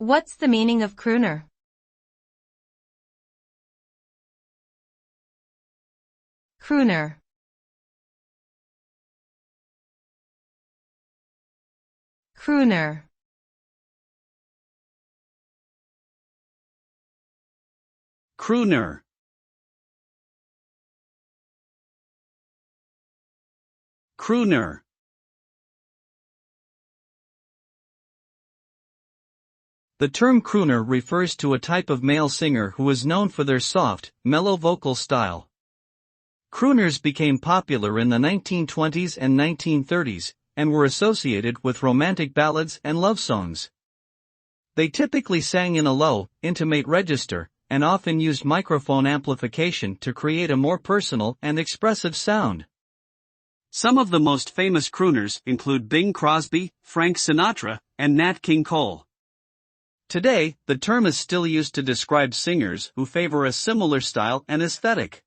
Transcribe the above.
What's the meaning of crooner? Crooner. Crooner. Crooner. Crooner. The term crooner refers to a type of male singer who is known for their soft, mellow vocal style. Crooners became popular in the 1920s and 1930s, and were associated with romantic ballads and love songs. They typically sang in a low, intimate register, and often used microphone amplification to create a more personal and expressive sound. Some of the most famous crooners include Bing Crosby, Frank Sinatra, and Nat King Cole. Today, the term is still used to describe singers who favor a similar style and aesthetic.